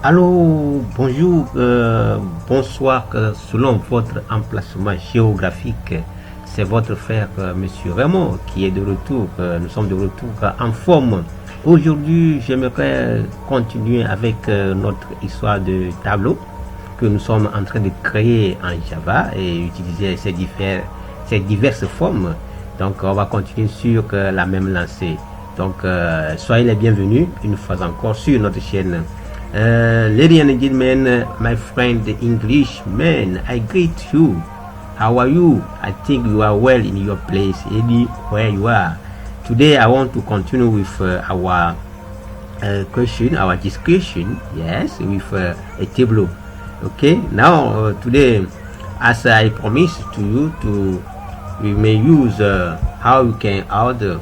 Allô, bonjour, bonsoir, selon votre emplacement géographique. C'est votre frère, Monsieur Raymond, qui est de retour. Nous sommes de retour en forme. Aujourd'hui, j'aimerais continuer avec notre histoire de tableau que nous sommes en train de créer en Java et utiliser ces diverses formes. Donc, on va continuer sur la même lancée. Donc, soyez les bienvenus une fois encore sur notre chaîne. Ladies and gentlemen, my friend the Englishman, I greet you. How are you? I think you are well in your place, anywhere you are. Today I want to continue with our question, our discussion, yes, with a table. Okay, now today, as I promised to you, we may use how we can add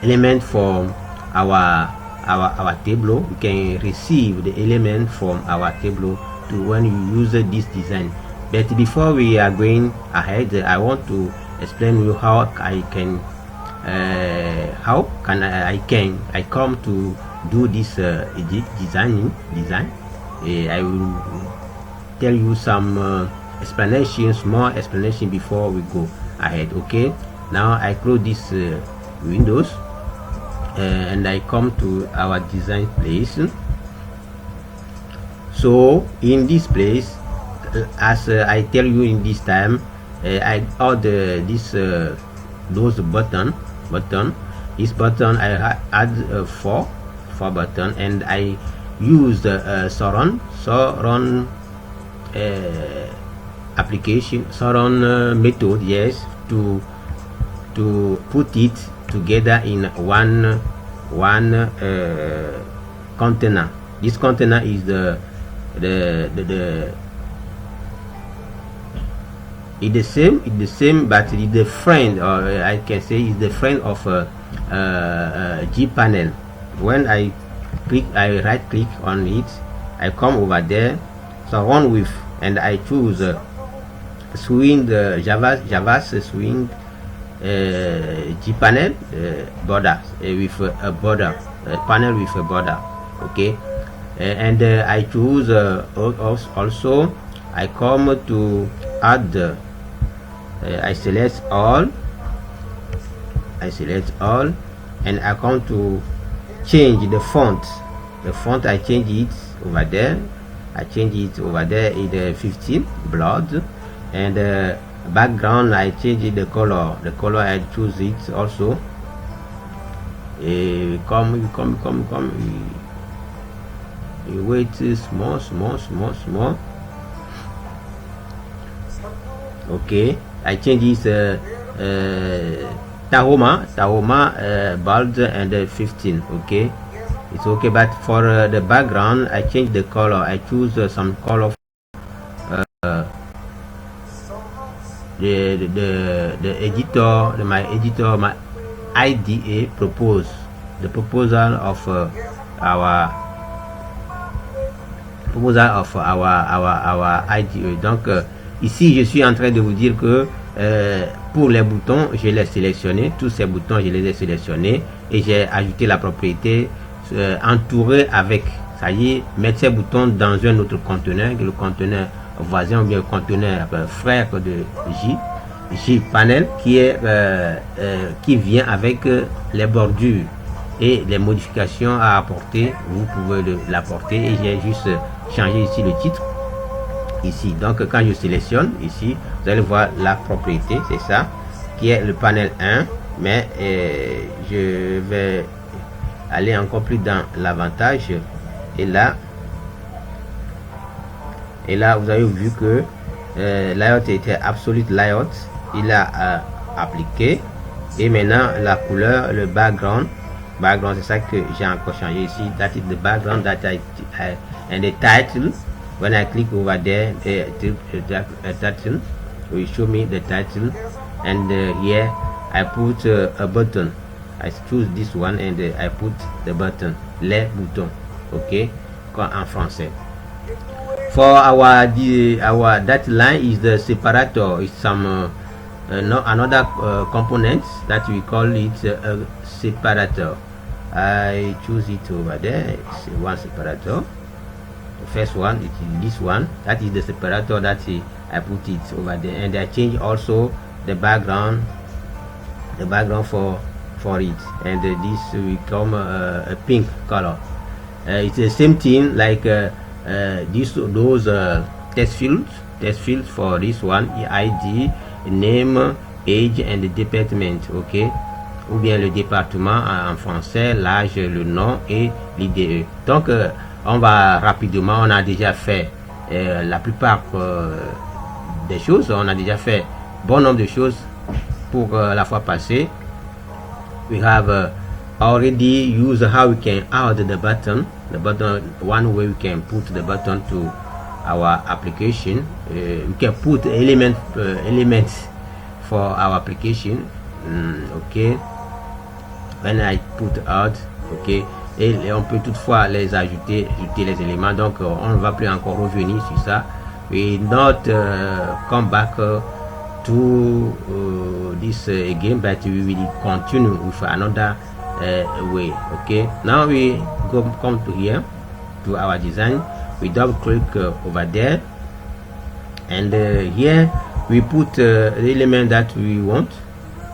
element from our table. We can receive the element from our table to when you use this design. But before we are going ahead, I want to explain you how I come to do this design. I will tell you some explanations, more explanation before we go ahead. Okay, now I close this windows. And I come to our design place. So in this place, as I tell you in this time, I add those button. This button I add four button, and I use the Sauron application, Sauron method, yes, to put it together in one container. This container is the same, but it's the friend, or I can say is the friend of gPanel. When I right click on it, I come over there, so run with, and I choose swing the Java's swing gPanel border with a border, panel with a border. Okay, and I choose also I come to add I select all, and I come to change the font. I change it over there. In the 15 blood, and background I change the color. I choose it also. Come. You wait small. Okay, I change this Tahoma bold and 15. Okay, it's okay. But for the background, I change the color. I choose some color. The editor, my IDA propose the proposal of our IDA. Donc ici je suis en train de vous dire que pour les boutons, je les ai sélectionnés, tous ces boutons je les ai sélectionnés, et j'ai ajouté la propriété entouré avec, ça y est, mettre ces boutons dans un autre conteneur, le conteneur voisin ou bien le conteneur frère de gPanel, qui vient avec les bordures et les modifications à apporter. Vous pouvez l'apporter, et j'ai juste changé ici le titre ici. Donc quand je sélectionne ici, vous allez voir la propriété, c'est ça, qui est le panel 1, mais je vais aller encore plus dans l'avantage, et là vous avez vu que layout était absolute layout, il a appliqué, et maintenant la couleur, le background, c'est ça que j'ai encore changé ici. That is the background that and the title. When I click over there, title will show me the title, and here I put a button. I choose this one, and I put the button, les boutons. Okay, en français. For our that line is the separator. It's some another component that we call it a separator. I choose it over there. It's one separator. The first one, it is this one. That is the separator that I put it over there, and I change also the background for it, and this will become a pink color. It's the same thing like those test fields for this one, ID, name, age and the department, ok, ou bien le département en français, l'âge, le nom et l'IDE. Donc on va rapidement, on a déjà fait la plupart des choses, on a déjà fait bon nombre de choses pour la fois passée. We have already used how we can add the button, one way we can put the button to our application. We can put elements for our application. Ok, when I put add, ok, et on peut toutefois les ajouter les éléments, donc on ne va plus encore revenir sur ça. We not come back to this again, but we will continue with another way. Okay, now we come to here to our design. We double click over there, and here we put the element that we want.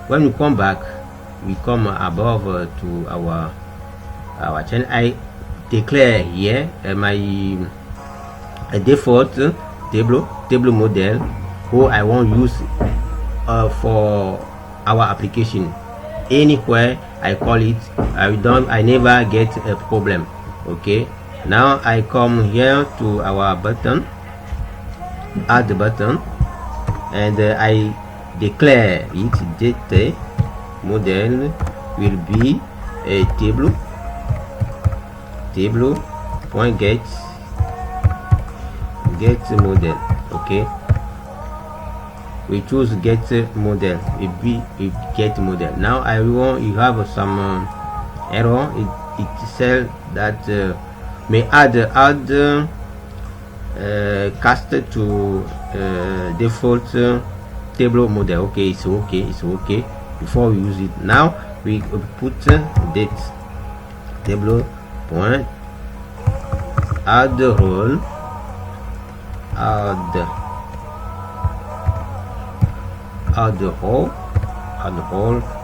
When we come back, we come above to our channel. I declare here my default table model who I want use for our application. Anywhere I call it, I never get a problem. Okay, now I come here to our button, add the button, and I declare it data model will be a table point get model. Okay, we choose get model, it get model. Now I want, you have some error, it says that may add cast to default table model. Okay, it's okay before we use it. Now we put date table point add role, add the whole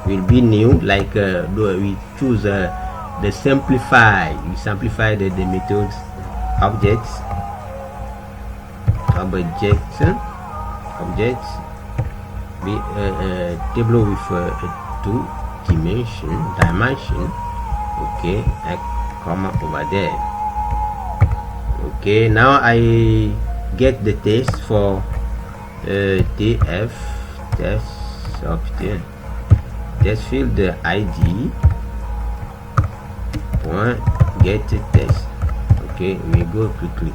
will be new, like we choose the simplify, we simplify the methods, objects be table with two dimension. Okay, I come over there. Okay, now I get the test for tf test software test field ID point get test. Okay, we go quickly,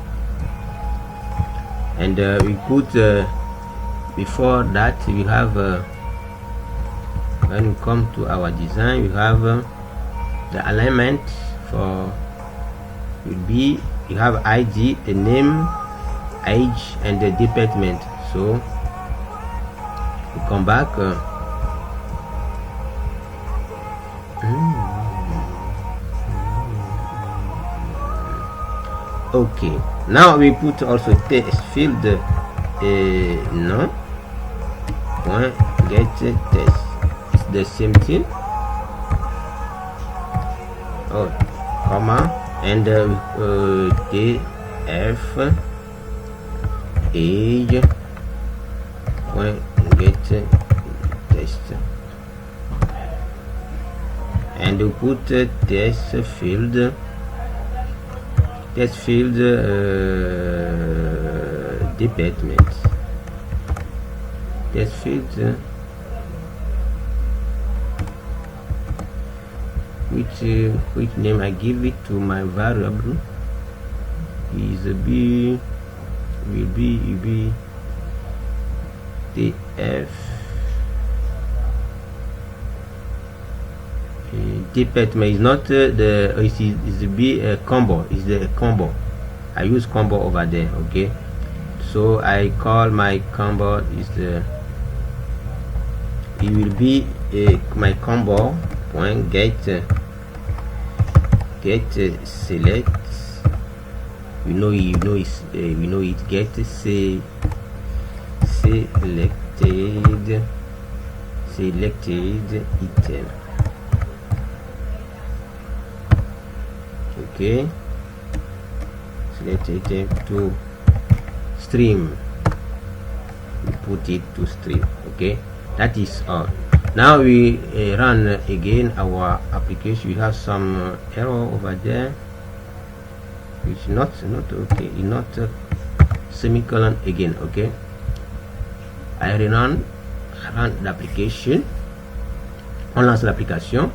and we put before that we have when we come to our design, we have the alignment for will be, you have ID, the name, age and the department. So we come back okay, now we put also test field no point get test, it's the same thing. Oh, comma, and df age point get test, and we put test field department, test field which name I give it to my variable is will be df department is not is be a combo, is the combo. I use combo over there. Okay, so I call my combo is the, it will be my combo point get select we know it get selected item. Okay, selected item to stream, we put it to stream. Okay, that is all. Now we run again our application. We have some error over there, which not okay, not semicolon again. Okay, I run l'application, on lance l'application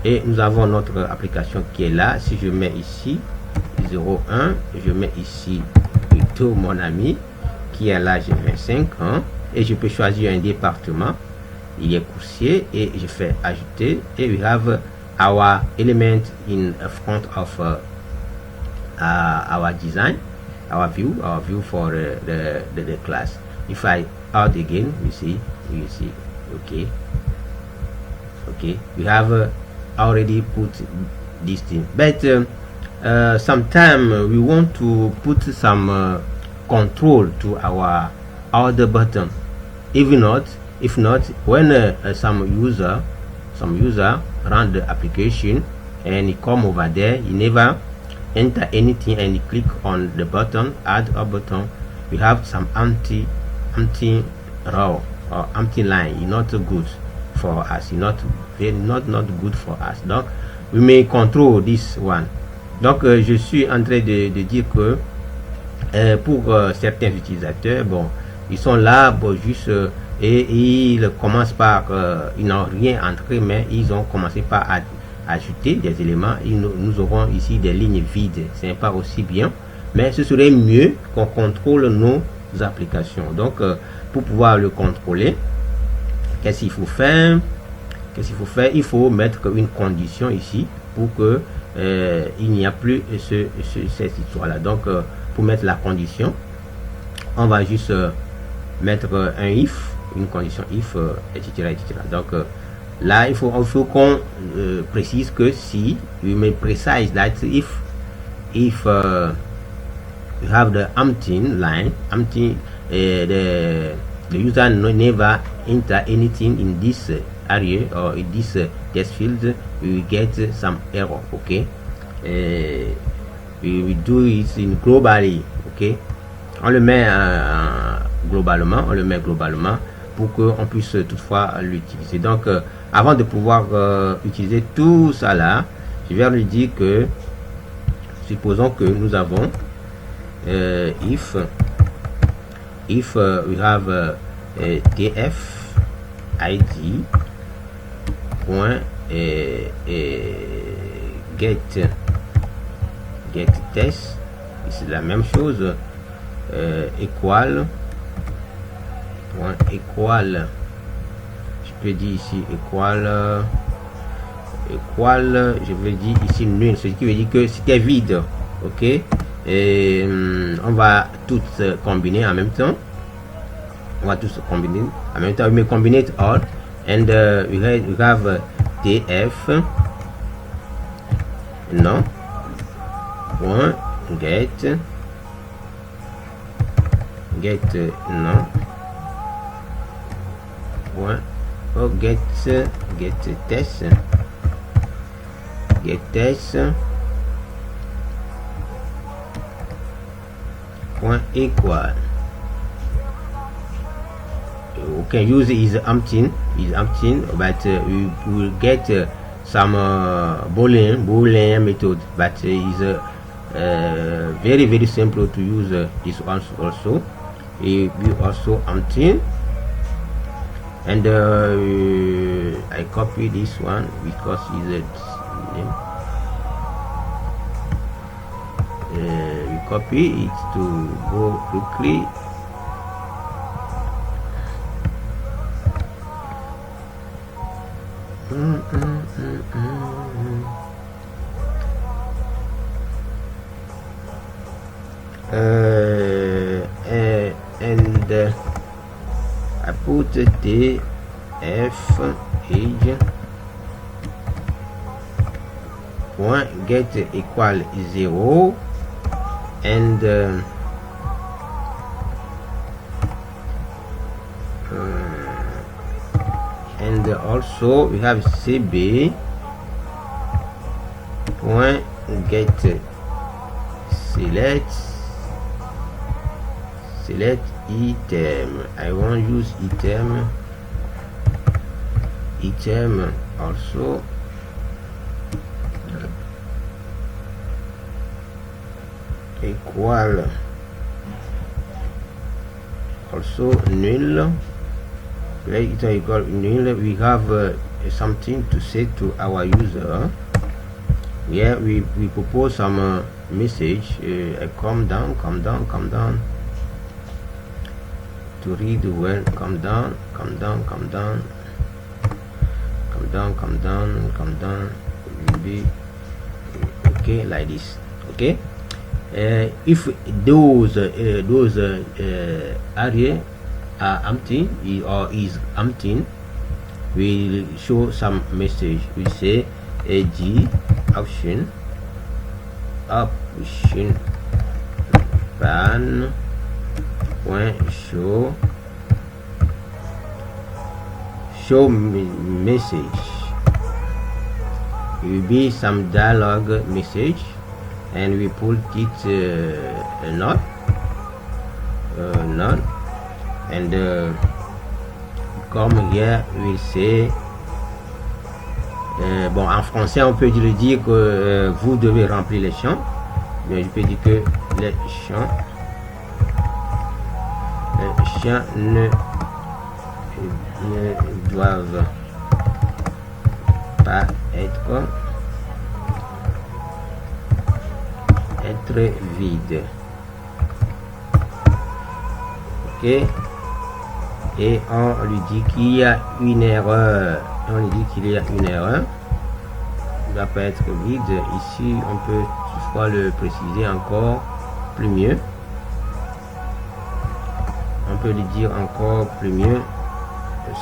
et nous avons notre application qui est là. Si je mets ici 01, je mets ici plutôt mon ami qui a l'âge de 25 ans et je peux choisir un département, il est Coursier, et je fais ajouter, et we have our element in front of our design, our view for the class. If I out again, you see, okay, we have already put this thing, but sometimes we want to put some control to our other button. If not, when some user run the application and he come over there, he never enter anything and he click on the button, add a button, we have some empty row or empty line. It's not good for us, not good for us. Donc we may control this one. Donc je suis en train de dire que pour certains utilisateurs, bon, ils sont là pour juste et ils commencent par ils n'ont rien entré, mais ils ont commencé par ajouter des éléments. Et nous aurons ici des lignes vides. C'est pas aussi bien, mais ce serait mieux qu'on contrôle nos applications. Donc pour pouvoir le contrôler, qu'est-ce qu'il faut faire? Il faut mettre une condition ici pour que il n'y a plus cette histoire là. Donc pour mettre la condition, on va juste mettre un if, une condition if, etc. Donc là il faut qu'on précise que si we may precise that if you have the empty line, the user never enter anything in this area or in this test field, we will get some error. Okay, we do it in globally. Okay, on le met globalement, pour qu'on puisse toutefois l'utiliser. Donc avant de pouvoir utiliser tout ça là, je vais lui dire que supposons que nous avons if we have tf id point get test, c'est la même chose, équal je peux dire ici équal, je veux dire ici nul, ce qui veut dire que c'était vide. Ok, et on va tous combiner en même temps. We may combine it all, and we have tf no point get no point get test point equal. We can use is empty, but we will get some Boolean method, but is very simple to use this one also. We also empty, and I copy this one because is we copy it to go quickly. And I put the f age point get equal 0 and also we have cb point get select item. I want to use item also equal also null. Item equal null. We have something to say to our user. Yeah, we propose some message. Come down to read when come down, be okay like this. Okay, if those area are empty or is empty, we show some message. We say ag option pan point show message. It will be some dialogue message, and we put it not, and comme here we say bon, en français on peut dire que vous devez remplir les champs, mais je peux dire que les champs ne doivent pas être vides. Ok, et on lui dit qu'il y a une erreur. Il ne doit pas être vide. Ici on peut toutefois le préciser encore plus mieux. On peut lui dire encore plus mieux.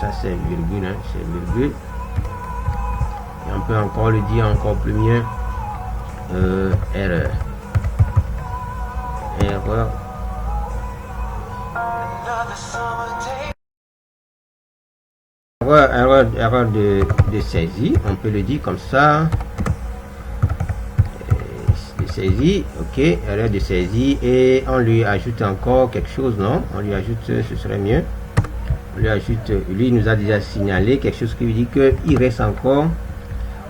Ça c'est virgule, hein, c'est virgule. Et on peut encore lui dire encore plus mieux. Erreur. Erreur de saisie, on peut le dire comme ça. De saisie, ok, erreur de saisie, et on lui ajoute encore quelque chose, non? On lui ajoute, ce serait mieux. On lui ajoute, lui nous a déjà signalé quelque chose qui lui dit que il reste encore.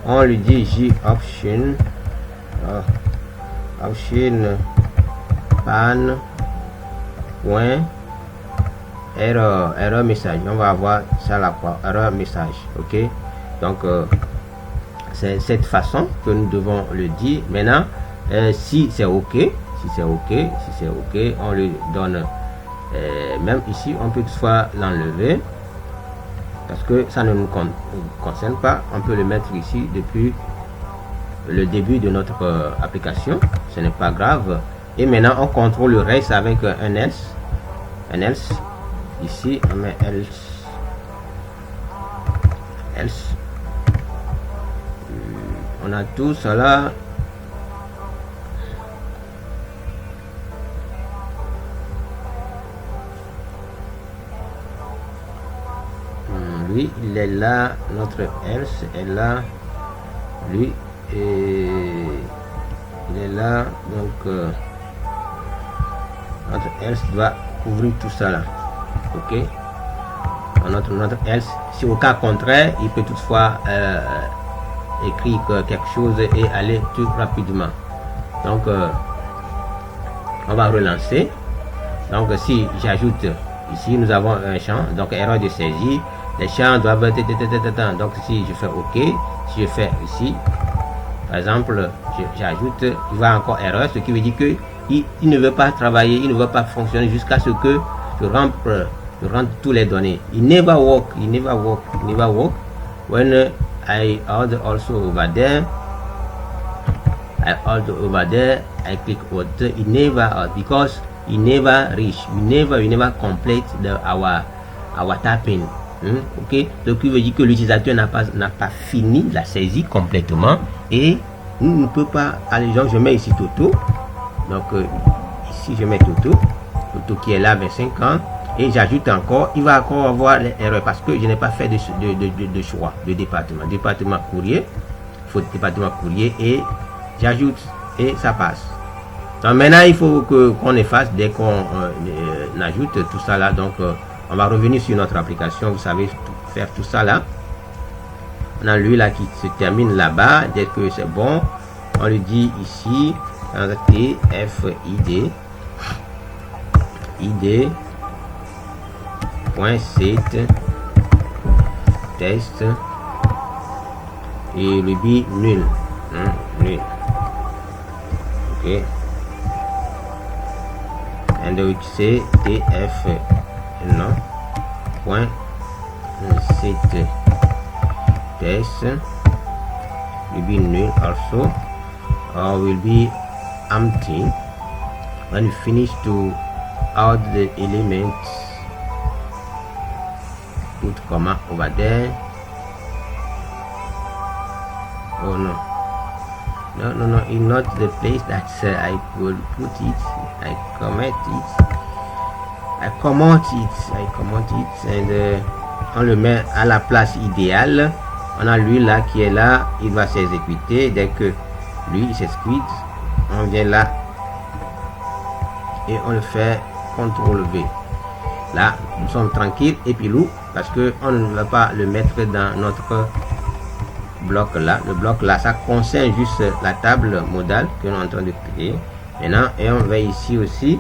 On lui dit j option, option pan point erreur message. On va avoir ça là quoi, erreur message. Ok, donc c'est cette façon que nous devons le dire. Maintenant si c'est ok, on lui donne même ici on peut toutefois l'enlever parce que ça ne nous concerne pas. On peut le mettre ici depuis le début de notre application, ce n'est pas grave. Et maintenant on contrôle le reste avec un else. Ici on met else. On a tout cela. Lui il est là, notre else est là, lui et il est là, donc notre else doit couvrir tout ça là. Ok, notre else, si au cas contraire il peut toutefois écrire quelque chose et aller tout rapidement. Donc on va relancer. Donc si j'ajoute ici, nous avons un champ, donc erreur de saisie, les champs doivent être, donc si je fais ok, si je fais ici par exemple, j'ajoute, il va encore erreur, ce qui veut dire que il ne veut pas travailler, il ne veut pas fonctionner jusqu'à ce que je rentre tous les données. It never work when I order also over there. I click order, it never, because it never reach, we never complete our tapping. Ok, donc il veut dire que l'utilisateur n'a pas fini la saisie complètement et ne peut pas aller. Donc je mets ici Toto, donc ici je mets Toto qui est là 25 ans, et j'ajoute encore, il va encore avoir l'erreur parce que je n'ai pas fait de choix de département courrier, il faut département courrier, et j'ajoute et ça passe. Donc maintenant il faut qu'on efface dès qu'on ajoute tout ça là. Donc on va revenir sur notre application, vous savez faire tout ça là. On a lui là qui se termine là-bas. Dès que c'est bon, on lui dit ici TFID id.set test et le dit nul, nul. Ok, and which say tf non point set test will be null also, or will be empty. When you finish to add the elements, put comma over there. Oh no, it's not the place that I could put it. I comment it and on le met à la place idéale. On a lui là qui est là, il va s'exécuter. Dès que lui il s'exécute, on vient là et on le fait CTRL V. Là nous sommes tranquilles et puis loup, parce que on ne va pas le mettre dans notre bloc là. Le bloc là, ça concerne juste la table modale que nous sommes en train de créer maintenant. Et on va ici aussi,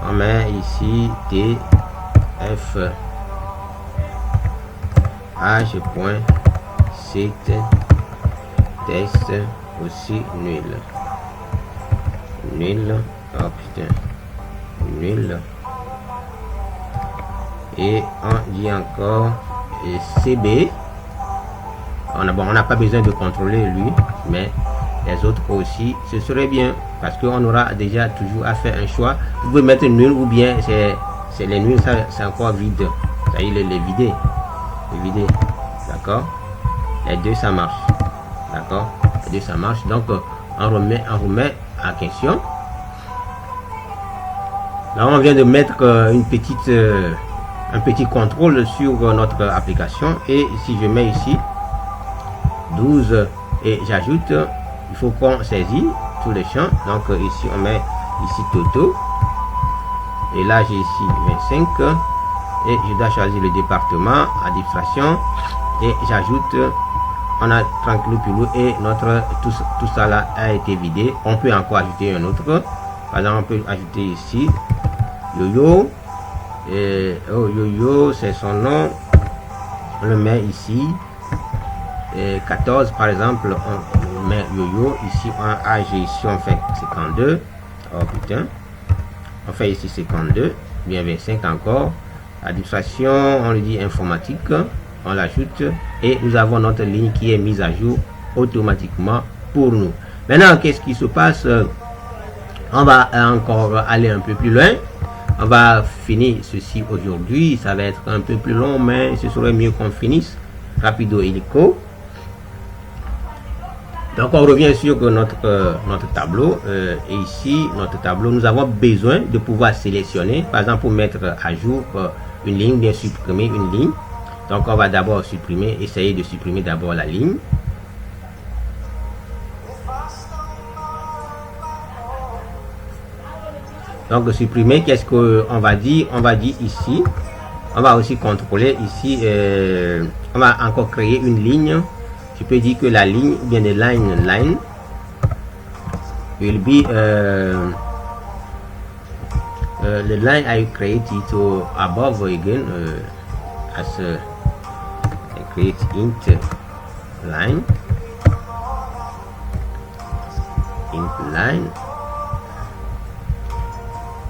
on met ici tf h.set test aussi nul. Oh putain, nul. Et on dit encore CB. On n'a pas besoin de contrôler lui, mais les autres aussi, ce serait bien, parce qu'on aura déjà toujours à faire un choix. Vous pouvez mettre nul ou bien c'est les nuls, ça c'est encore vide. Ça y est, les vider. D'accord, les deux ça marche. D'accord, les deux ça marche. Donc on remet en question. Là on vient de mettre un petit contrôle sur notre application, et si je mets ici 12 et j'ajoute, il faut qu'on saisit tous les champs. Donc ici on met ici Toto, et là j'ai ici 25 et je dois choisir le département, administration, et j'ajoute, on a tranquille pilou, et notre tout ça là a été vidé. On peut encore ajouter un autre, par exemple on peut ajouter ici Yo-Yo, et Yo-Yo c'est son nom, on le met ici, et 14 par exemple, on met Yo-Yo ici, en âge ici on fait 52, oh putain, on fait ici 52, bien 25 encore. Administration, on lui dit informatique, on l'ajoute, et nous avons notre ligne qui est mise à jour automatiquement pour nous. Maintenant, qu'est-ce qui se passe? On va encore aller un peu plus loin. On va finir ceci aujourd'hui. Ça va être un peu plus long, mais ce serait mieux qu'on finisse rapido illico. Donc on revient sur notre tableau, et ici notre tableau, nous avons besoin de pouvoir sélectionner, par exemple pour mettre à jour une ligne, bien supprimer une ligne. Donc on va d'abord essayer de supprimer d'abord la ligne. Donc supprimer, qu'est-ce qu'on va dire? On va dire ici, on va aussi contrôler ici, on va encore créer une ligne. Je peux dire que la ligne, bien de line will be the line I created above again, as I create int line.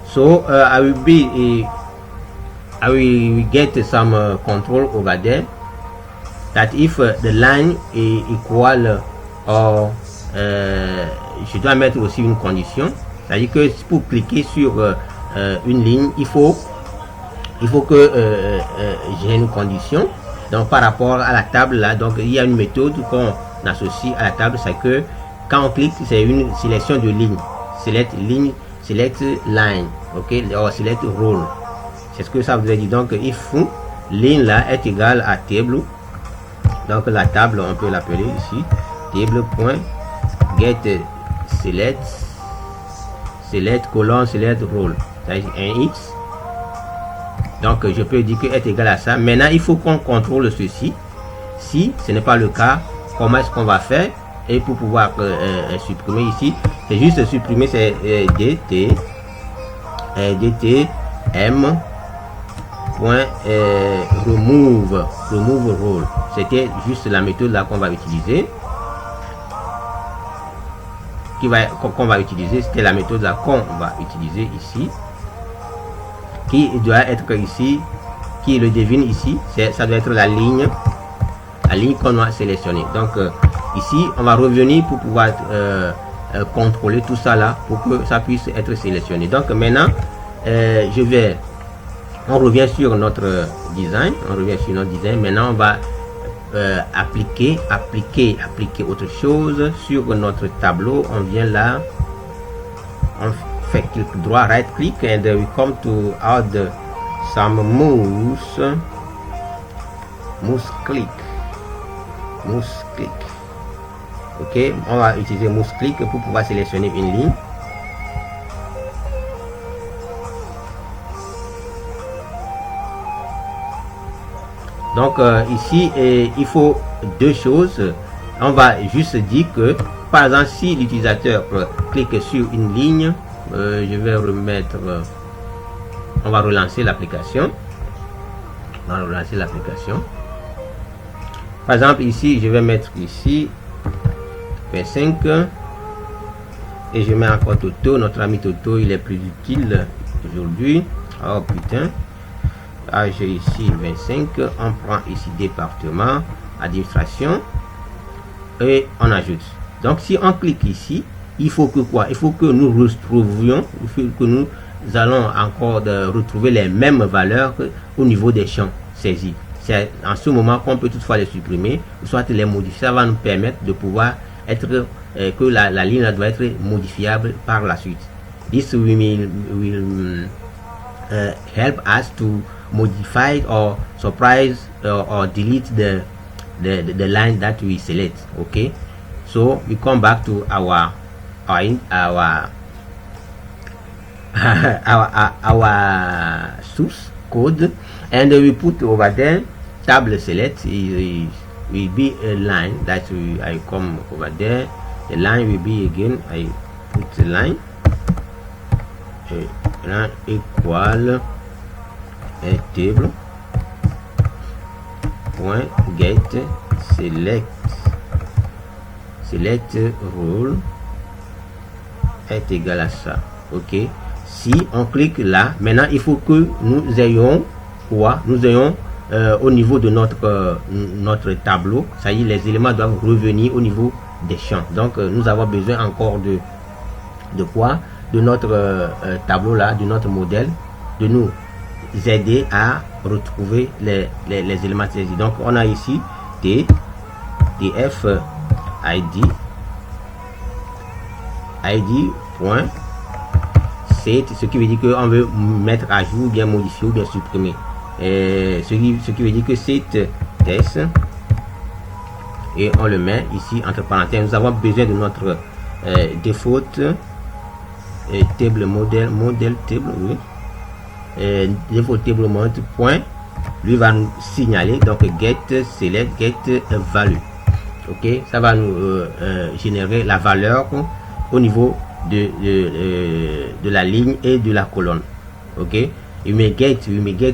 So I will get some control over there, that if the line est equal, or je dois mettre aussi une condition, c'est-à-dire que pour cliquer sur une ligne, il faut que j'ai une condition. Donc par rapport à la table là, donc il y a une méthode qu'on associe à la table, c'est que quand on clique, c'est une sélection de lignes. select ligne, select line, ok, or select row. C'est ce que ça veut dire. Donc if ligne là est égale à table, donc la table on peut l'appeler ici table.get select colonne select row, c'est un x. Donc je peux dire que est égal à ça. Maintenant il faut qu'on contrôle ceci. Si ce n'est pas le cas, comment est-ce qu'on va faire? Et pour pouvoir supprimer ici, c'est juste supprimer, c'est dt m remove role. C'était juste la méthode là qu'on va utiliser, qu'on va utiliser. C'était la méthode là qu'on va utiliser ici, qui doit être ici, qui le devine ici. Ça doit être la ligne qu'on va sélectionner. Donc ici on va revenir pour pouvoir contrôler tout ça là pour que ça puisse être sélectionné. Donc maintenant on revient sur notre design, maintenant on va appliquer autre chose sur notre tableau. On vient là, on fait clic droit, right click, and we come to add some mouse click. Ok, on va utiliser mouse click pour pouvoir sélectionner une ligne. Donc ici il faut deux choses. On va juste dire que par exemple si l'utilisateur clique sur une ligne, je vais remettre, on va relancer l'application. Par exemple ici je vais mettre ici 25 et je mets encore Toto. Notre ami Toto il est plus utile aujourd'hui. Oh putain, j'ai ici 25. On prend ici département, administration et on ajoute. Donc si on clique ici, il faut que quoi? Il faut que nous retrouvions, il faut que nous allons encore retrouver les mêmes valeurs au niveau des champs saisis. C'est en ce moment qu'on peut toutefois les supprimer, ou soit les modifier. Ça va nous permettre de pouvoir être que la ligne doit être modifiable par la suite. This will help us to modify or surprise or delete the line that we select. Okay, so we come back to our source code and we put over there table select. It will be a line that I come over there. The line will be again, I put the line equal a table point get select role est égal à ça. Ok, si on clique là, maintenant il faut que nous ayons quoi? Nous ayons au niveau de notre tableau, ça y est, les éléments doivent revenir au niveau des champs. Donc nous avons besoin encore de quoi? De notre tableau là, de notre modèle, de nous aider à retrouver les éléments saisis. Donc on a ici df id point set, ce qui veut dire qu'on veut mettre à jour, bien modifier ou bien supprimer. Ce qui veut dire que c'est test et on le met ici entre parenthèses. Nous avons besoin de notre default table modèle table, oui. Default table mode point, lui va nous signaler donc get select get value. Ok, ça va nous générer la valeur au niveau de la ligne et de la colonne. Ok, you may get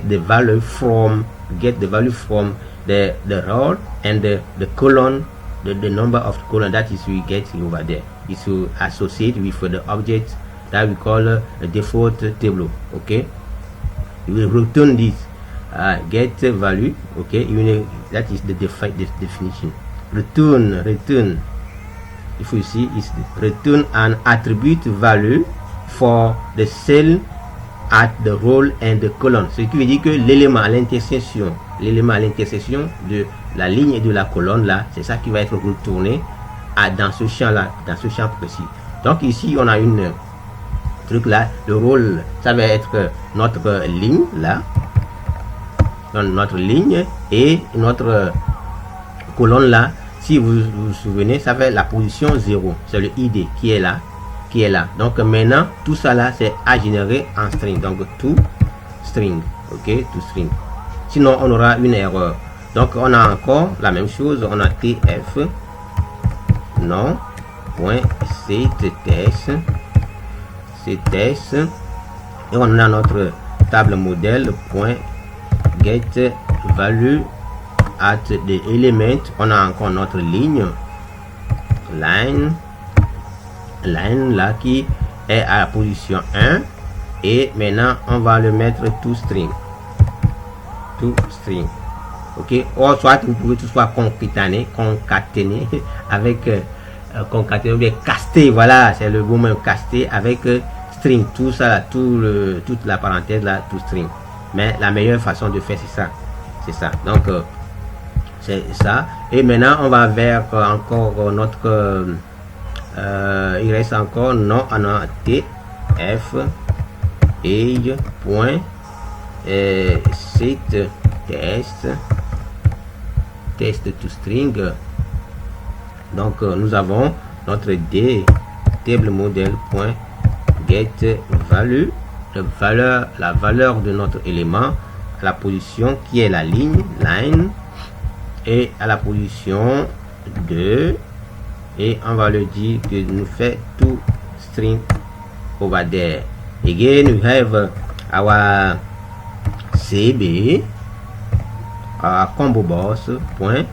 the value from the row and the column, the number of column that is we get over there is to associate with the object that we call a default table. Okay, you will return this get value. Okay, that is the definition. Return, if you see, is return an attribute value for the cell at the row and the column. Ce qui veut dire que l'élément à l'intersection de la ligne et de la colonne là, c'est ça qui va être retourné dans ce champ là, dans ce champ précis. Donc ici on a une truc là, le rôle, ça va être notre ligne là, notre ligne, et notre colonne là, si vous vous souvenez, ça fait la position 0, c'est le ID qui est là, donc maintenant tout ça là c'est à générer en string, donc to string, ok, to string, sinon on aura une erreur. Donc on a encore la même chose, on a tf non point cts et on a notre table modèle point get value at the element. On a encore notre ligne line là qui est à la position 1, et maintenant on va le mettre to string, ok, ou soit vous pouvez tout soit concaténer avec concaténer ou bien caster, voilà, c'est le mot caster avec string, tout ça là, toute la parenthèse là, to string. Mais la meilleure façon de faire c'est ça, donc c'est ça. Et maintenant on va vers encore notre il reste encore non, on a tf age point set test to string. Donc nous avons notre d table modèle point get value, la valeur de notre élément à la position qui est la ligne line, et à la position 2, et on va le dire que nous fait to string over there. Again we have our cb combo boss point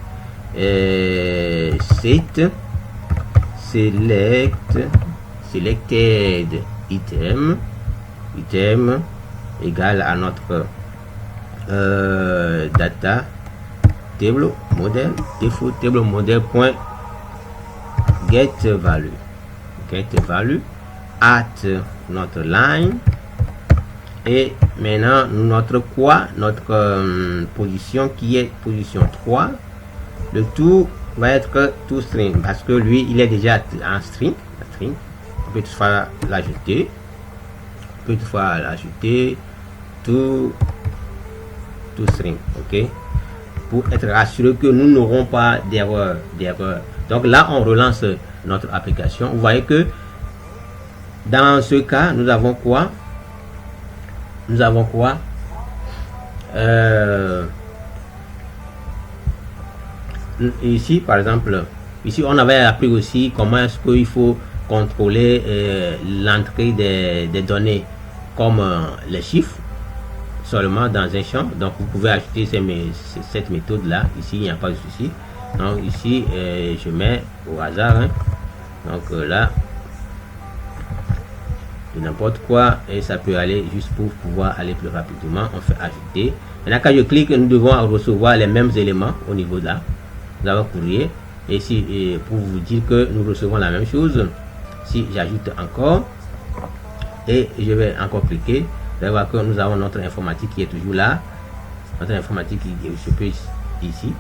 set selected item égal à notre data table model default table model point get value at notre line, et maintenant notre position qui est position 3, le tout va être to string parce que lui il est déjà en string. On peut toutefois l'ajouter, to string, ok, pour être rassuré que nous n'aurons pas d'erreur. Donc là on relance notre application. Vous voyez que dans ce cas nous avons quoi, ici par exemple, ici on avait appris aussi comment est-ce qu'il faut contrôler l'entrée des données comme les chiffres seulement dans un champ. Donc vous pouvez ajouter cette méthode là. Ici il n'y a pas de souci. Donc ici je mets au hasard, hein. Donc là n'importe quoi, et ça peut aller juste pour pouvoir aller plus rapidement. On fait ajouter. Maintenant quand je clique, nous devons recevoir les mêmes éléments au niveau de là. Nous avons courrier, et ici pour vous dire que nous recevons la même chose. Si j'ajoute encore et je vais encore cliquer, vous allez voir que nous avons notre informatique qui est toujours là, notre informatique qui se peut ici,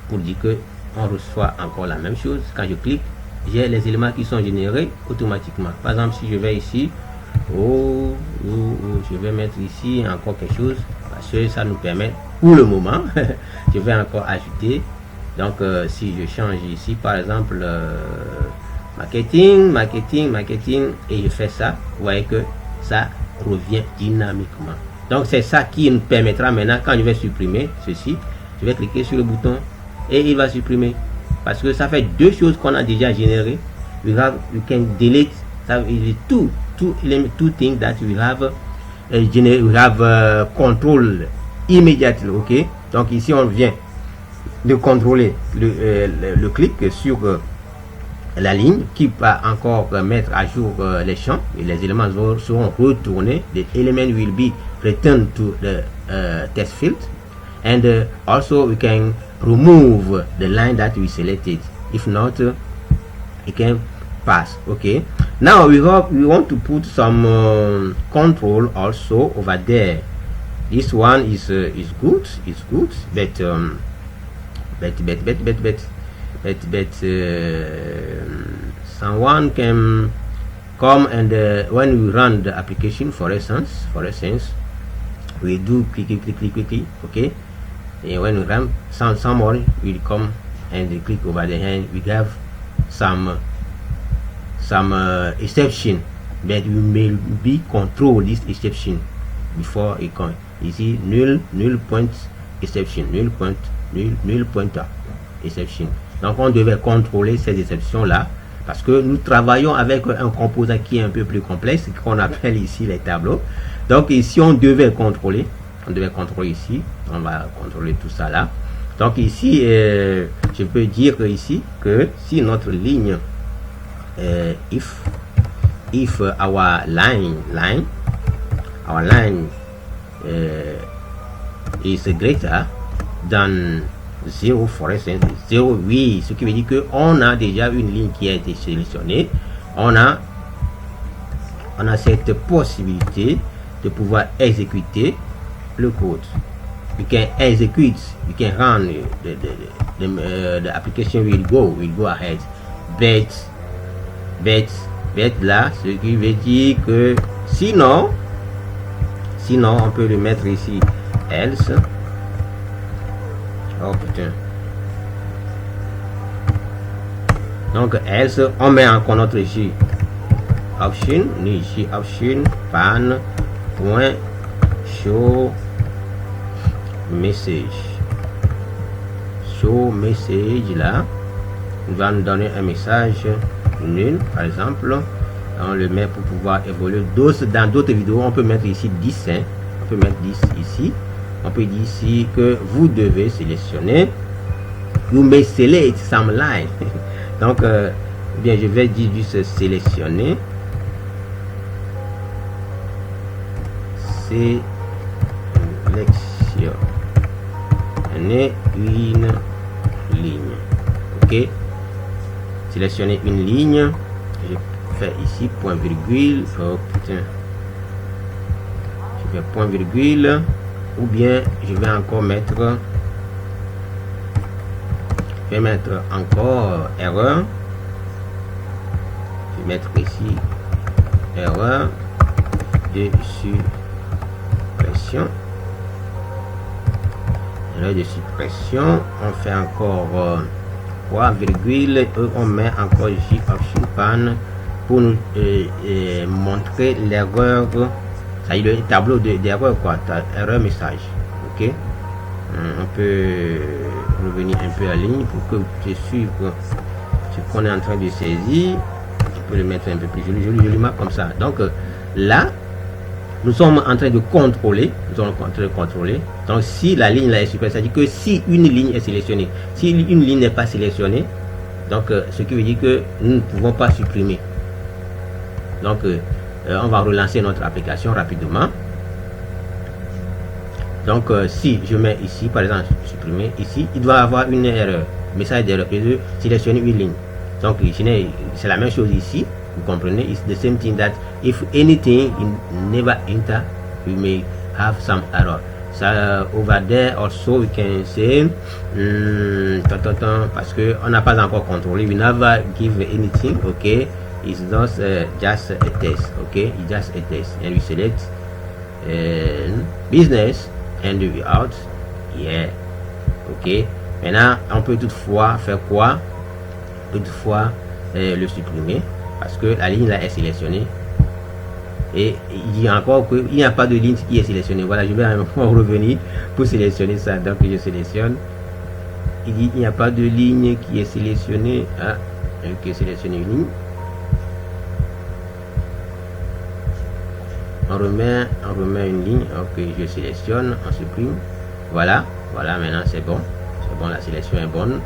pour dire que on reçoit encore la même chose. Quand je clique, j'ai les éléments qui sont générés automatiquement. Par exemple, si je vais ici, je vais mettre ici encore quelque chose, parce que ça nous permet pour le moment. Je vais encore ajouter. Donc si je change ici par exemple marketing, et je fais ça, vous voyez que ça revient dynamiquement. Donc c'est ça qui nous permettra maintenant, quand je vais supprimer ceci, je vais cliquer sur le bouton et il va supprimer, parce que ça fait deux choses qu'on a déjà générées. We can delete two things that we have control immediately, ok. Donc ici on vient de contrôler le clic sur la ligne qui va encore mettre à jour les champs, et les éléments seront retournés. The element will be returned to the test field, and also we can remove the line that we selected. If not, it can pass. Okay, now we want to put some control also over there. This one is good, but someone can come and when we run the application, for instance, we do click, okay, and when we run, someone will come and click over the hand. We have some exception, but we may be control this exception before it comes. You see, null point exception, null pointer exception. Donc on devait contrôler ces exceptions là, parce que nous travaillons avec un composant qui est un peu plus complexe, qu'on appelle ici les tableaux. Donc ici on devait contrôler ici, on va contrôler tout ça là. Donc ici je peux dire ici que si notre ligne if our line is greater than 0, for instance, 0, oui, ce qui veut dire que on a déjà une ligne qui a été sélectionnée. On a cette possibilité de pouvoir exécuter le code. You can execute, you can run the application will go ahead, but là, ce qui veut dire que sinon on peut le mettre ici else. Oh putain. Donc else, on met encore notre ici option, option pan point show message là, il va nous donner un message nul par exemple. On le met pour pouvoir évoluer. Dans d'autres vidéos on peut mettre ici 10, hein. On peut mettre 10 ici. On peut dire ici que vous devez sélectionner. You may select some line. Donc, bien, je vais dire juste sélectionner. Sélectionner une ligne. Ok. Sélectionner une ligne. Je fais ici point virgule. Oh putain. Je fais point virgule. Ou bien je vais encore mettre encore erreur. Je vais mettre ici erreur de suppression. Erreur de suppression. On fait encore 3 virgules et on met encore ici option pan pour nous montrer l'erreur. Ça y est, le tableau d'erreur, quoi, erreur message. Ok, on peut revenir un peu à ligne pour que tu suives ce qu'on est en train de saisir. On peut le mettre un peu plus joliment comme ça. Donc là nous sommes en train de contrôler, donc si la ligne là est super, c'est-à-dire que si une ligne est sélectionnée, si une ligne n'est pas sélectionnée, donc ce qui veut dire que nous ne pouvons pas supprimer. Donc on va relancer notre application rapidement. Donc si je mets ici par exemple supprimer, ici il doit avoir une erreur, message d'erreur, de sélectionner une ligne. Donc c'est la même chose ici, vous comprenez, it's the same thing that if anything never enter, we may have some error. So over there also we can say parce que on n'a pas encore contrôlé, we never give anything. Okay, it's not just a test. Okay, it's just a test, and we select business and we out. Yeah. Ok, maintenant on peut toutefois faire quoi? Toutefois le supprimer parce que la ligne là est sélectionnée et il dit encore qu'il n'y a pas de ligne qui est sélectionnée. Voilà, je vais encore revenir pour sélectionner ça. Donc je sélectionne, il dit il n'y a pas de ligne qui est sélectionnée. Ah, ok, sélectionner une ligne, on remet une ligne. Ok, je sélectionne, on supprime. Voilà, maintenant c'est bon, la sélection est bonne.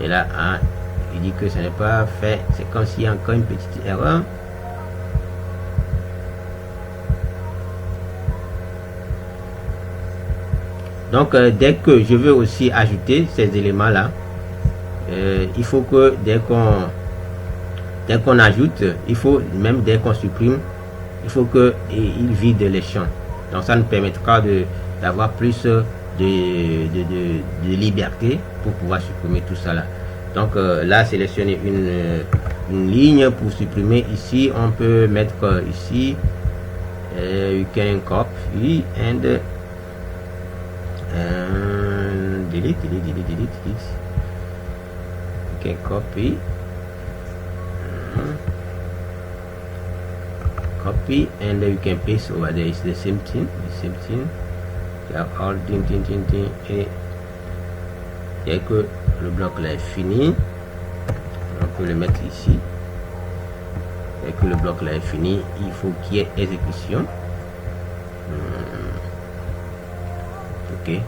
Et là hein, il dit que ce n'est pas fait, c'est comme s'il y a encore une petite erreur. Donc dès que je veux aussi ajouter ces éléments là, il faut que dès qu'on ajoute, il faut même dès qu'on supprime, il faut que il vide les champs. Donc ça nous permettra d'avoir plus de liberté pour pouvoir supprimer tout ça là. Donc là sélectionner une ligne pour supprimer. Ici on peut mettre ici you can copy and delete. You can copy and you can paste over there. It's the same thing, you have all et dès que le bloc là est fini, on peut le mettre ici. Dès que le bloc là est fini, il faut qu'il y ait exécution. Ok,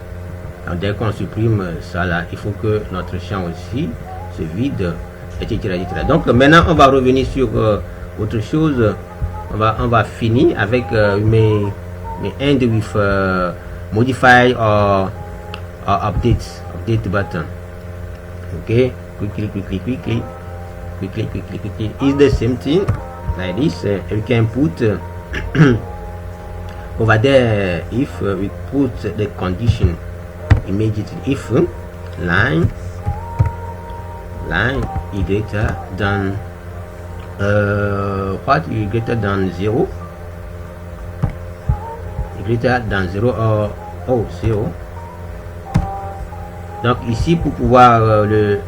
donc dès qu'on supprime ça là, il faut que notre champ aussi se vide, etc. Donc maintenant on va revenir sur autre chose. On va finir avec mes end with modify or update button. Okay, quickly. It's the same thing like this. You can put over there if we put the condition immediately. If line is greater than what is greater than 0, greater than 0 or 0. Donc ici pour pouvoir le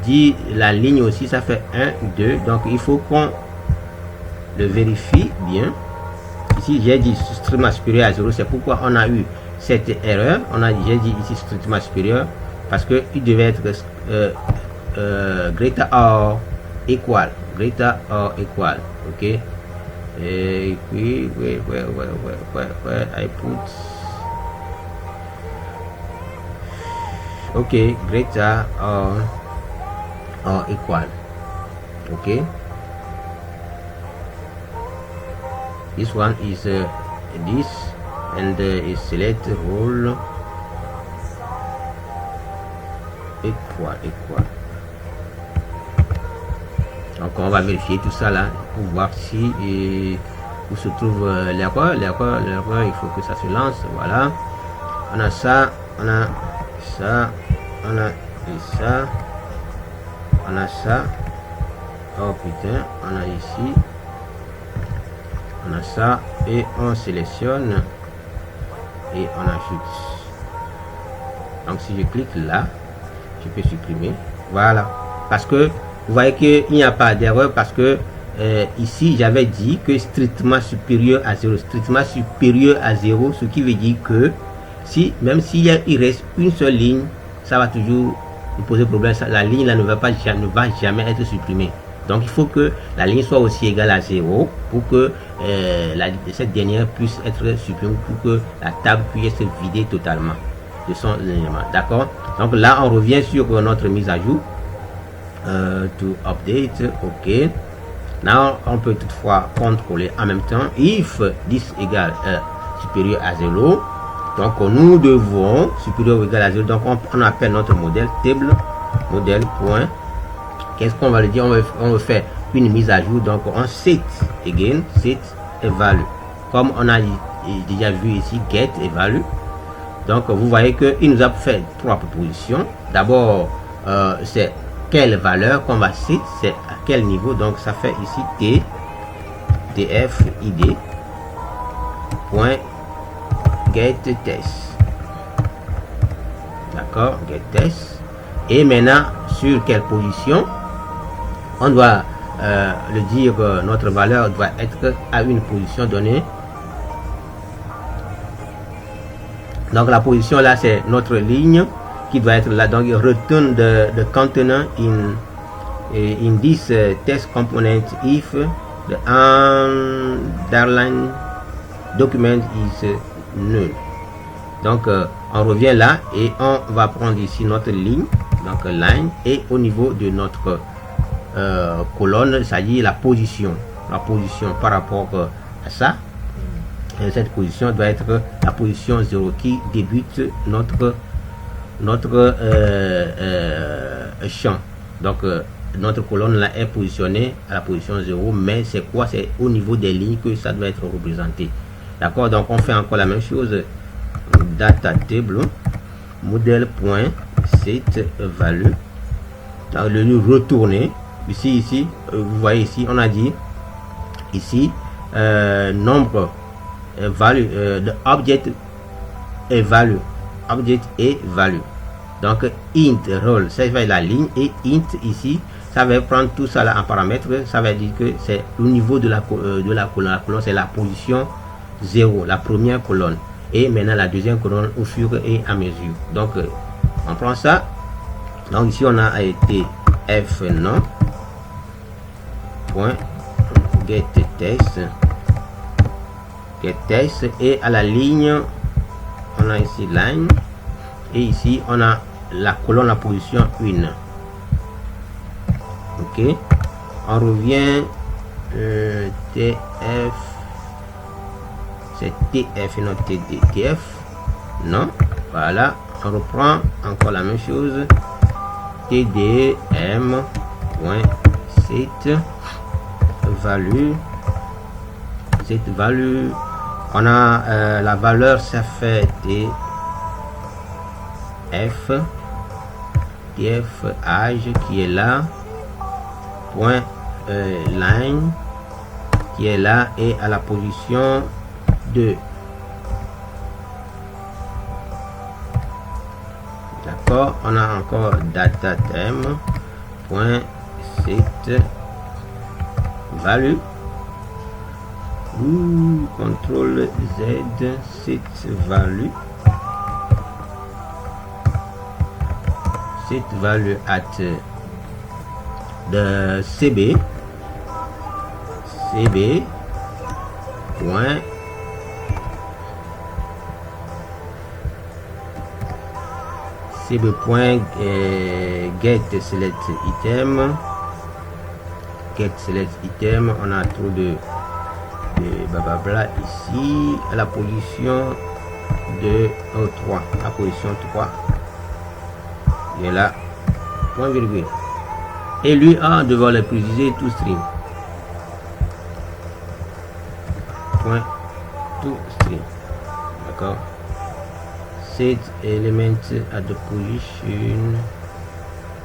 dire, la ligne aussi ça fait 1 2, donc il faut qu'on le vérifie bien. Ici j'ai dit strictement supérieur à 0, c'est pourquoi on a eu cette erreur. J'ai dit ici strictement supérieur parce que il devait être greater or equal, ok. Et puis where I put ok, greater or equal, ok. This one is this and is select role equal. Donc on va vérifier tout ça là pour voir si où se trouve l'erreur. Il faut que ça se lance. Voilà, on a ça, on a ça, on a ça, on a ça. Oh putain, on a ici, on a ça et on sélectionne et on ajoute. Donc si je clique là, je peux supprimer. Voilà, parce que vous voyez qu'il n'y a pas d'erreur parce que ici j'avais dit que strictement supérieur à 0, ce qui veut dire que si même s'il reste une seule ligne, ça va toujours nous poser problème. La ligne là ne va jamais être supprimée. Donc il faut que la ligne soit aussi égale à 0 pour que cette dernière puisse être supprimée, pour que la table puisse se vider totalement de son élément. D'accord. Donc là on revient sur notre mise à jour. To update, ok. Now on peut toutefois contrôler en même temps if this égale supérieur à 0. Donc nous devons supérieur ou égal à 0. Donc on appelle notre modèle table modèle point. Qu'est-ce qu'on va le dire? On va faire une mise à jour. Donc on set again, set et value, comme on a déjà vu ici, get et value. Donc vous voyez que il nous a fait 3 propositions. D'abord c'est quelle valeur qu'on va set, c'est à quel niveau. Donc ça fait ici tf id point get test. D'accord, get test. Et maintenant sur quelle position on doit le dire, notre valeur doit être à une position donnée. Donc la position là c'est notre ligne qui doit être là. Donc il retourne the container in this test component if the underline document is null. Donc on revient là et on va prendre ici notre ligne, donc line, et au niveau de notre colonne, c'est-à-dire la position par rapport à ça. Et cette position doit être la position 0 qui débute notre champ. Donc notre colonne là est positionnée à la position 0, mais c'est quoi? C'est au niveau des lignes que ça doit être représenté. D'accord. Donc on fait encore la même chose. Data table modèle point set value. Donc le retourner ici, vous voyez ici, on a dit ici nombre value de object et value, object et value. Donc int role, ça va être la ligne, et int ici, ça va prendre tout ça là en paramètre. Ça veut dire que c'est au niveau de la colonne. La colonne, c'est la position 0, la première colonne, et maintenant la deuxième colonne au fur et à mesure. Donc on prend ça. Donc ici on a été f non point get test, et à la ligne on a ici line, et ici on a la colonne, la position 1. Ok, on revient tf, c'est tf et non tf, non, voilà, on reprend encore la même chose, tdm point set value, on a la valeur, ça fait tf âge qui est là, point line qui est là, et à la position 2. D'accord, on a encore data thème point set value, contrôle Z, set value at de cb point get select item, on a trop de blablabla ici à la position de 3, la position 3, et là point virgule, et lui a devoir le préciser tout string point tout string. D'accord, set element at the position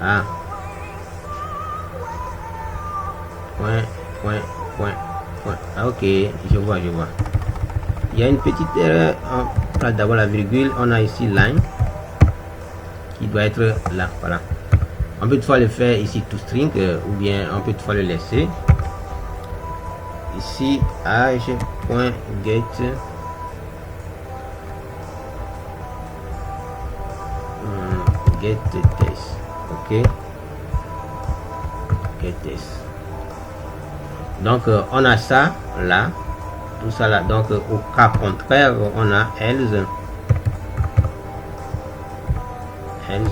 a point. Ah, ok, je vois. Il y a une petite erreur. On place d'abord la virgule. On a ici line qui doit être là. Voilà. On peut toutefois le faire ici tout string, ou bien on peut toutefois le laisser ici age.get get test. Ok, get test. Donc on a ça là, tout ça là. Donc au cas contraire, on a else,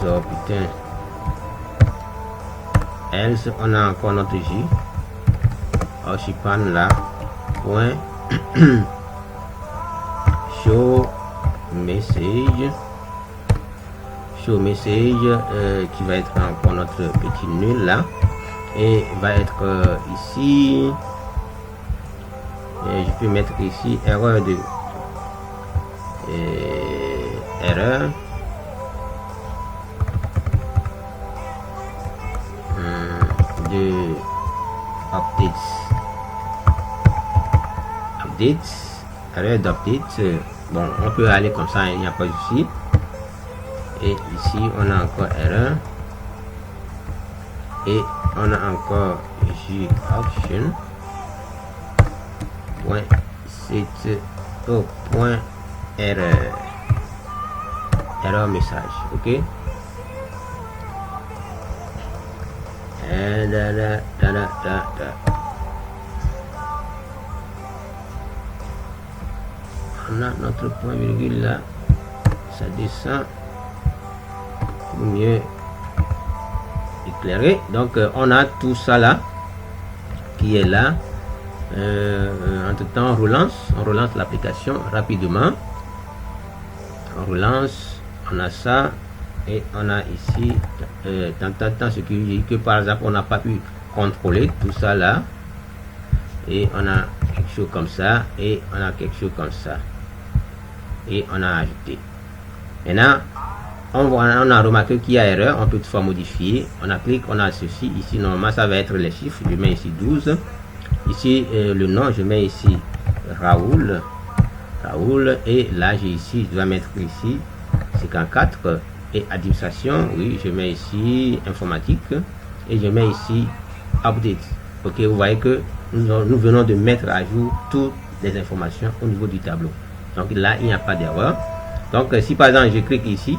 oh putain, else, on a encore notre J, Oshipan là, point show message qui va être encore notre petit nul là, et va être ici, et je peux mettre ici erreur de erreur d'update. Bon, on peut aller comme ça, il n'y a pas de souci. Et ici on a encore erreur, et on a encore j action point set point erreur message. Ok, et on a notre point virgule là, ça descend pour mieux éclairer. Donc on a tout ça là qui est là. Entre temps on relance l'application rapidement, on a ça, et on a ici tant ce qui dit que par exemple on n'a pas pu contrôler tout ça là, et on a quelque chose comme ça, et on a quelque chose comme ça, et on a ajouté. Maintenant on a remarqué qu'il y a erreur, on peut toutefois modifier. On applique, on a ceci. Ici, normalement, ça va être les chiffres. Je mets ici 12. Ici, le nom, je mets ici Raoul. Et là, j'ai ici, je dois mettre ici 54. Et administration, oui, je mets ici informatique. Et je mets ici update. Ok, vous voyez que nous venons de mettre à jour toutes les informations au niveau du tableau. Donc là, il n'y a pas d'erreur. Donc si par exemple je clique ici,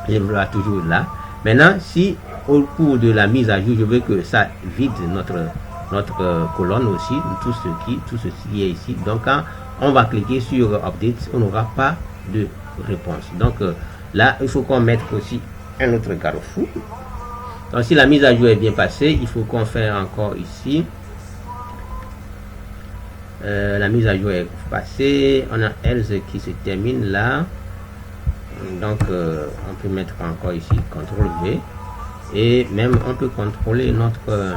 il va toujours là. Maintenant, si au cours de la mise à jour, je veux que ça vide notre colonne aussi, tout ceci est ici. Donc quand on va cliquer sur update, on n'aura pas de réponse. Donc là, il faut qu'on mette aussi un autre carrefour. Donc si la mise à jour est bien passée, il faut qu'on fasse encore ici. La mise à jour est passée. On a else qui se termine là. Donc on peut mettre encore ici CTRL V. Et même on peut contrôler notre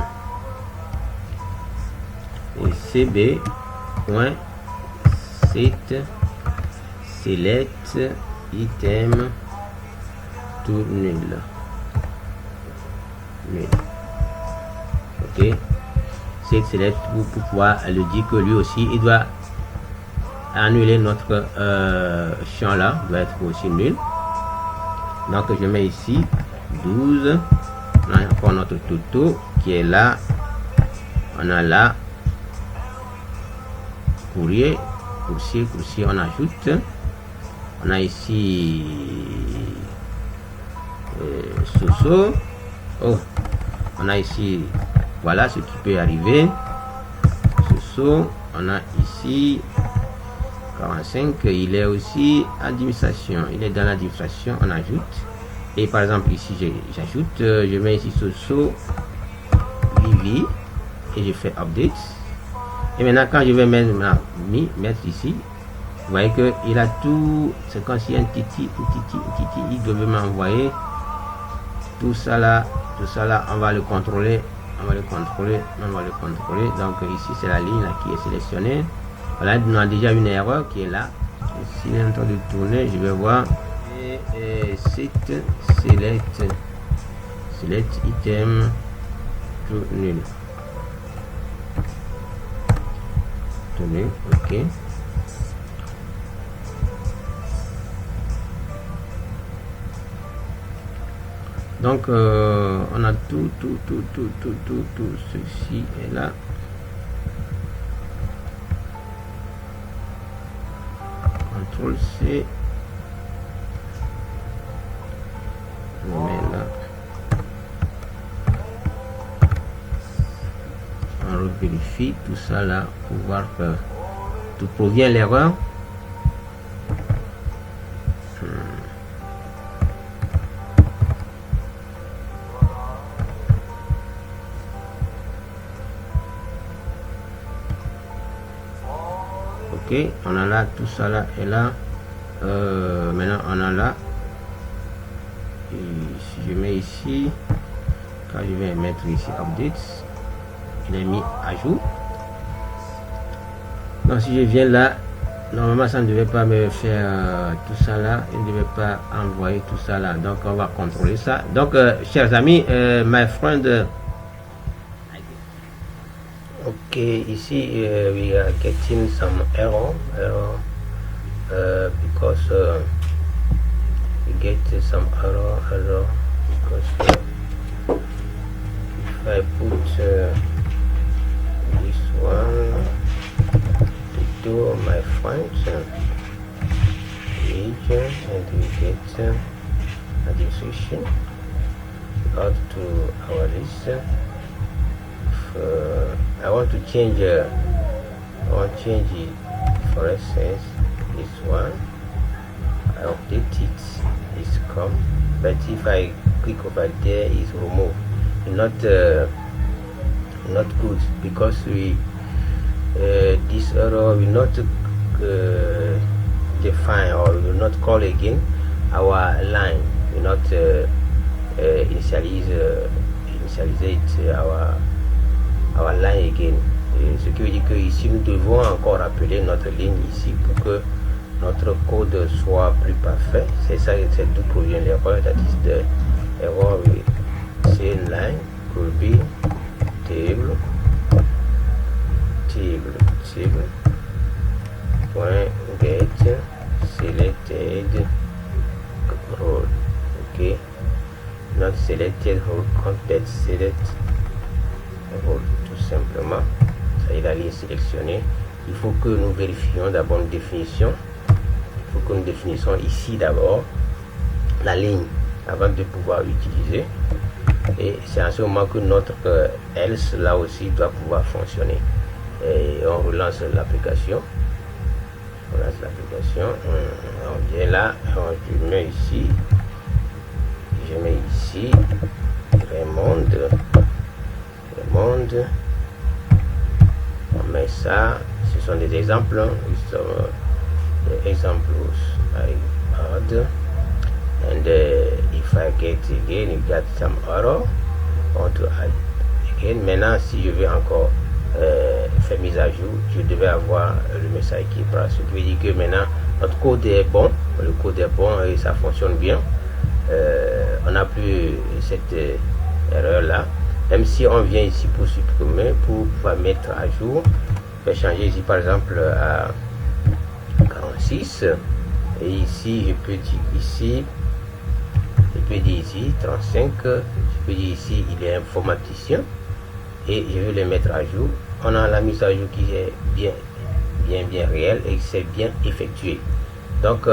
cb.set select item to nul. Ok, c'est select pour pouvoir le dire que lui aussi il doit annuler notre champ là, doit être aussi nul. Donc je mets ici 12. On a encore notre toto qui est là. On a là courrier, coursier, on ajoute. On a ici Soso. Oh, on a ici, voilà ce qui peut arriver. Soso, on a ici 45, il est aussi administration, il est dans l'administration, on ajoute. Et par exemple ici j'ajoute, je mets ici Soso Vivi et je fais update. Et maintenant quand je vais mettre ici, vous voyez que il a tout, c'est comme si un titi, il devait m'envoyer tout ça là, on va le contrôler, donc ici c'est la ligne là qui est sélectionnée. Voilà, on a déjà une erreur qui est là. Ici il est en train de tourner, je vais voir. Et site select item to nul. Ok. Donc on a tout ceci est là. CTRL C. Je mets là. On vérifie tout ça là pour voir que tout provient l'erreur. Ok, on a là tout ça là et là. Maintenant on a là. Et si je mets ici, quand je vais mettre ici update, il est mis à jour. Donc si je viens là, normalement ça ne devait pas me faire tout ça là, il ne devait pas envoyer tout ça là. Donc on va contrôler ça. Donc chers amis, my friend. Okay, ici we are getting some error because we get some error because if I put this one to my friends region and we get administration out to our list. I want to change it, for instance this one. I update it, it's come, but if I click over there it's removed. Not good because we this error will not define or will not call again our line, will not initialize our line again. Ce qui veut dire que ici nous devons encore appeler notre ligne ici pour que notre code soit plus parfait. C'est ça, c'est d'où provient l'erreur. That is the error with CLine could be table point get selected role. Okay, not selected role, content select role, tout simplement. Ça y est, la ligne sélectionnée. Il faut que nous vérifions d'abord une définition. Il faut que nous définissions ici d'abord la ligne avant de pouvoir l'utiliser. Et c'est à ce moment que notre else là aussi doit pouvoir fonctionner. Et on relance l'application. On lance l'application. On vient là. Je mets ici. Raymond. On met ça. Ce sont des exemples. Examples I add. And if I get again, you got some error. I want to add again. Maintenant, si je veux encore faire mise à jour, je devais avoir le message qui passe. Ce qui veut dire que maintenant, notre code est bon. Le code est bon et ça fonctionne bien. On n'a plus cette erreur là. Même si on vient ici pour supprimer, pour pouvoir mettre à jour, je vais changer ici par exemple à 46. Et ici, je peux dire ici. Je peux dire ici 35, je peux dire ici il est informaticien et je veux le mettre à jour. On a la mise à jour qui est bien réelle et c'est bien effectué. Donc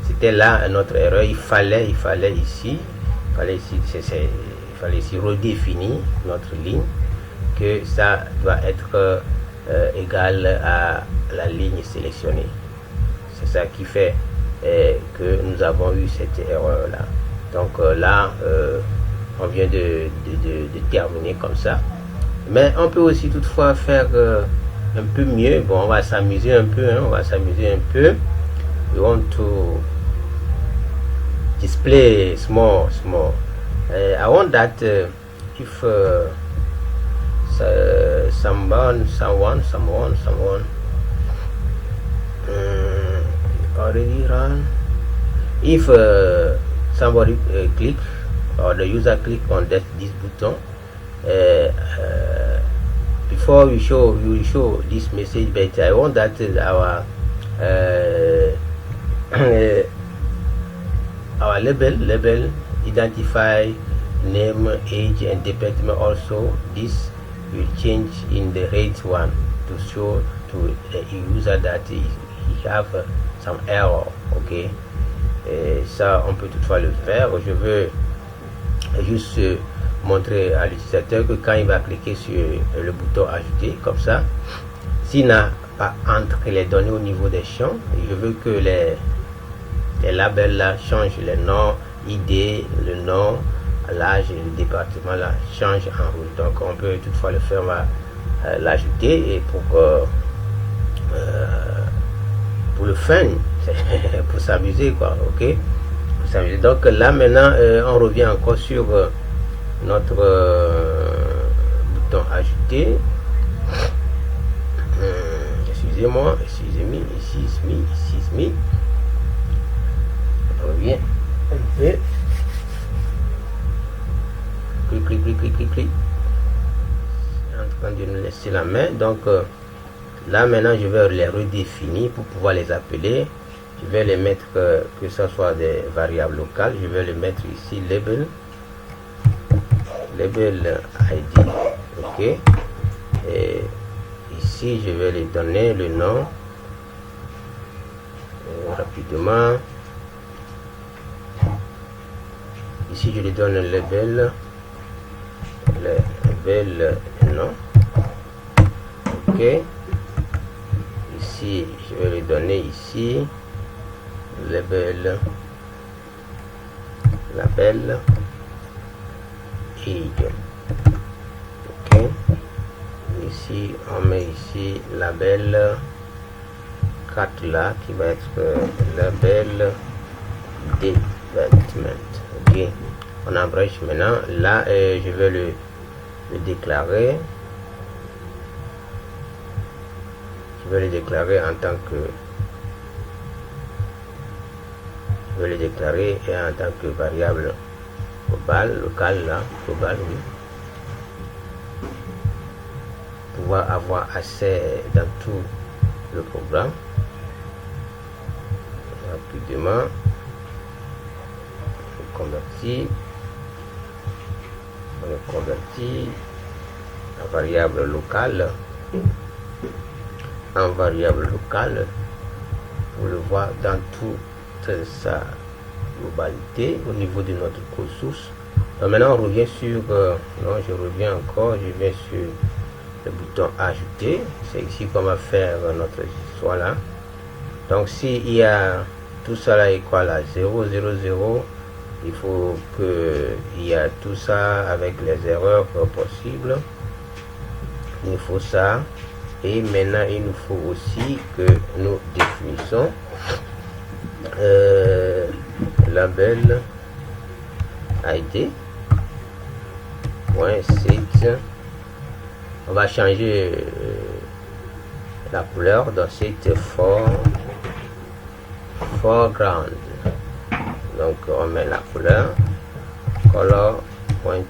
c'était là notre erreur. Il fallait ici redéfinir notre ligne, que ça doit être égal à la ligne sélectionnée. C'est ça qui fait que nous avons eu cette erreur là. Donc là on vient de terminer comme ça, mais on peut aussi toutefois faire un peu mieux. Bon, on va s'amuser un peu, we want to display small. I want that if someone already run, if somebody click or the user click on this button, before we will show this message, but I want that our label identify name, age and department. Also this will change in the rate one to show to the user that he have some error. Ok, et ça on peut toutefois le faire. Je veux juste montrer à l'utilisateur que quand il va cliquer sur le bouton ajouter comme ça, s'il n'a pas entré les données au niveau des champs, je veux que les labels là changent le nom, ID, le nom, l'âge et le département là change en rouge. Donc on peut toutefois le faire, on va l'ajouter et pour le fun, pour s'amuser quoi. Ok, pour s'amuser. Donc là maintenant on revient encore sur notre bouton ajouter. Excusez-moi, ici, on revient un peu. Clic. En train de nous laisser la main. Donc là maintenant je vais les redéfinir pour pouvoir les appeler. Je vais les mettre que ce soit des variables locales. Je vais les mettre ici label ID. Ok, et ici je vais les donner le nom rapidement. Ici je lui donne le label nom. Ok, ici je vais lui donner ici label age. Ok, ici on met ici label 4 là qui va être label development. Ok, on abrège maintenant. Là je vais le déclarer. Je vais le déclarer en tant que je vais le déclarer et en tant que variable globale, locale là, globale, oui. Pouvoir avoir accès dans tout le programme rapidement. On le convertit en variable locale, pour le voir dans toute sa globalité au niveau de notre code source. Donc maintenant on revient sur je viens sur le bouton ajouter. C'est ici qu'on va faire notre histoire là. Donc s'il y a tout ça là égal à 0, 0, 0, il faut qu'il y a tout ça avec les erreurs possibles. Il nous faut ça. Et maintenant il nous faut aussi que nous définissons label id .set. On va changer la couleur dans cette foreground. Donc on met la couleur color.red.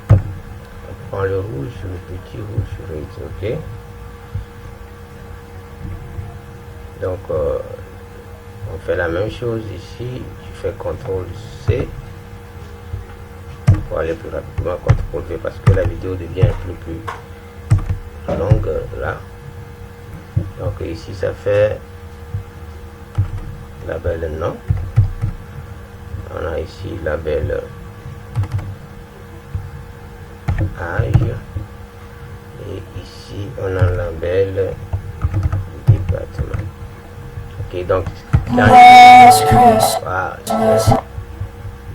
On prend le rouge, le petit rouge red, ok. Donc on fait la même chose ici. Je fais CTRL C pour aller plus rapidement, CTRL V parce que la vidéo devient un peu plus longue là. Donc ici ça fait label nom. On a ici label âge et ici on a label département. Ok, donc voilà,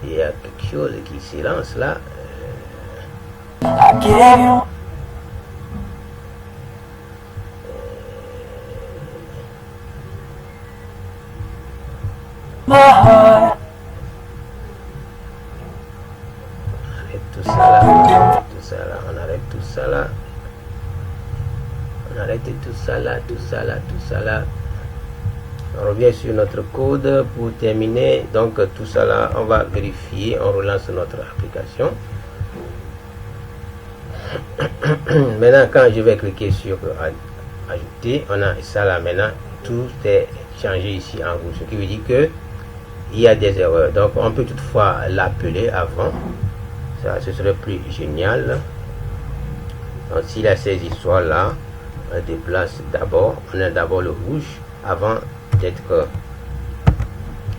il y a quelque chose qui s'élance là. On arrête tout ça là, on arrête tout ça là. On arrête tout ça là, tout ça là, tout ça là. On revient sur notre code pour terminer. Donc tout ça là, on va vérifier, on relance notre application. Maintenant quand je vais cliquer sur ajouter, on a ça là maintenant, tout est changé ici en rouge, ce qui veut dire que il y a des erreurs. Donc on peut toutefois l'appeler avant, ça ce serait plus génial. Donc s'il a ces histoires là, on déplace d'abord, on a d'abord le rouge avant d'être,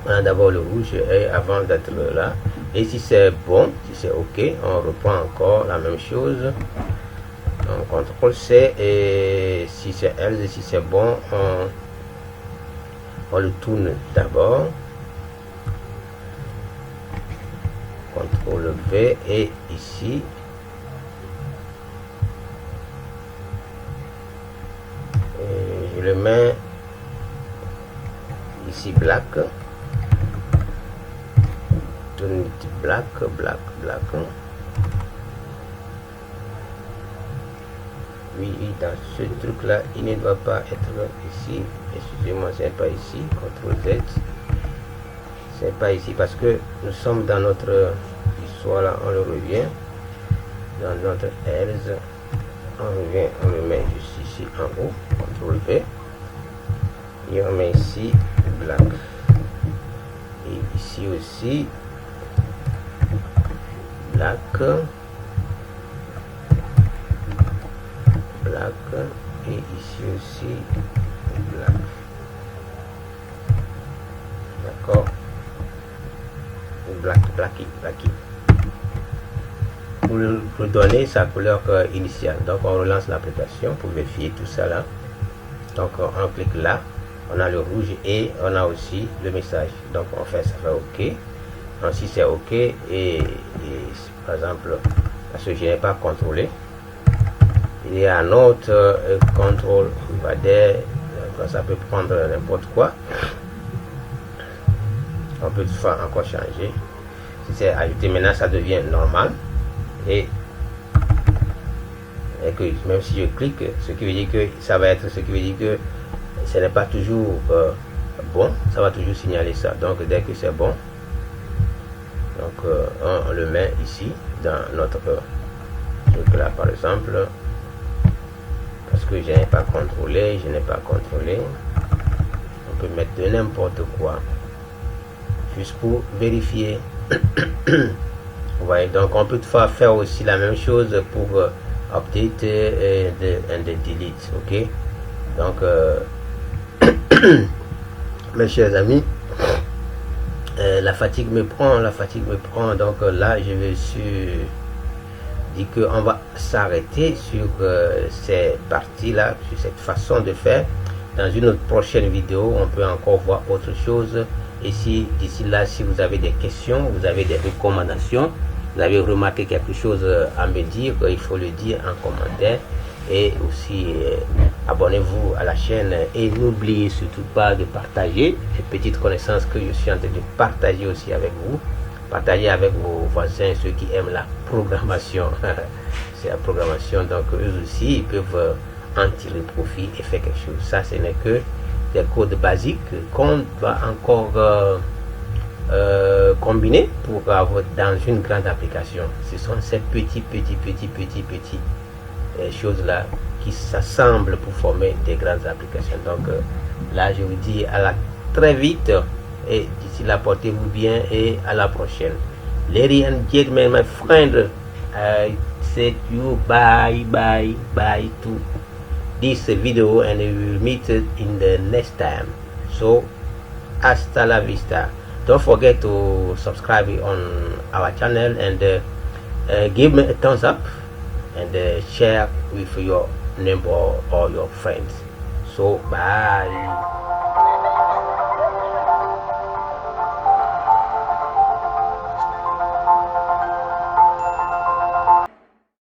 on a d'abord le rouge et avant d'être là. Et si c'est bon, si c'est ok, on reprend encore la même chose. On contrôle C et si c'est else, si c'est bon, on le tourne d'abord. CTRL V et ici je le mets ici black, black. Oui, dans ce truc là il ne doit pas être ici, excusez-moi, c'est pas ici, CTRL Z, c'est pas ici parce que nous sommes dans notre histoire là, on le revient dans notre else, on revient, on le met juste ici en haut, CTRL V et on met ici black et ici aussi black et ici aussi black. D'accord, blacky pour lui donner sa couleur initiale. Donc on relance l'application pour vérifier tout ça là. Donc on clique là, on a le rouge et on a aussi le message. Donc on fait, ça fait ok. Donc si c'est ok et par exemple parce que je n'ai pas contrôlé, il y a un autre contrôle invadé, ça peut prendre n'importe quoi. On peut toutefois encore changer. Si c'est ajouté, maintenant ça devient normal et que même si je clique, ce qui veut dire que ça va être, ce qui veut dire que ce n'est pas toujours bon, ça va toujours signaler ça. Donc dès que c'est bon, donc on le met ici dans notre truc là par exemple, parce que je n'ai pas contrôlé, on peut mettre de n'importe quoi juste pour vérifier. Vous voyez, donc on peut faire aussi la même chose pour update et delete. Ok, donc mes chers amis, la fatigue me prend, donc là je vais dire qu'on va s'arrêter sur ces parties là, sur cette façon de faire. Dans une autre prochaine vidéo on peut encore voir autre chose. Et si d'ici là, si vous avez des questions, vous avez des recommandations, vous avez remarqué quelque chose à me dire, il faut le dire en commentaire. Et aussi abonnez-vous à la chaîne et n'oubliez surtout pas de partager les petites connaissances que je suis en train de partager aussi avec vous. Partagez avec vos voisins, ceux qui aiment la programmation. C'est la programmation, donc eux aussi ils peuvent en tirer profit et faire quelque chose. Ça, ce n'est que des codes basiques qu'on va encore combiner pour avoir dans une grande application. Ce sont ces petits choses là qui s'assemblent pour former des grandes applications. Donc là je vous dis à la très vite, et d'ici là portez-vous bien et à la prochaine. Ladies and gentlemen, my friend, I said you bye to this video, and we will meet in the next time. So hasta la vista. Don't forget to subscribe on our channel and give me a thumbs up and share with your neighbor or your friends. So bye.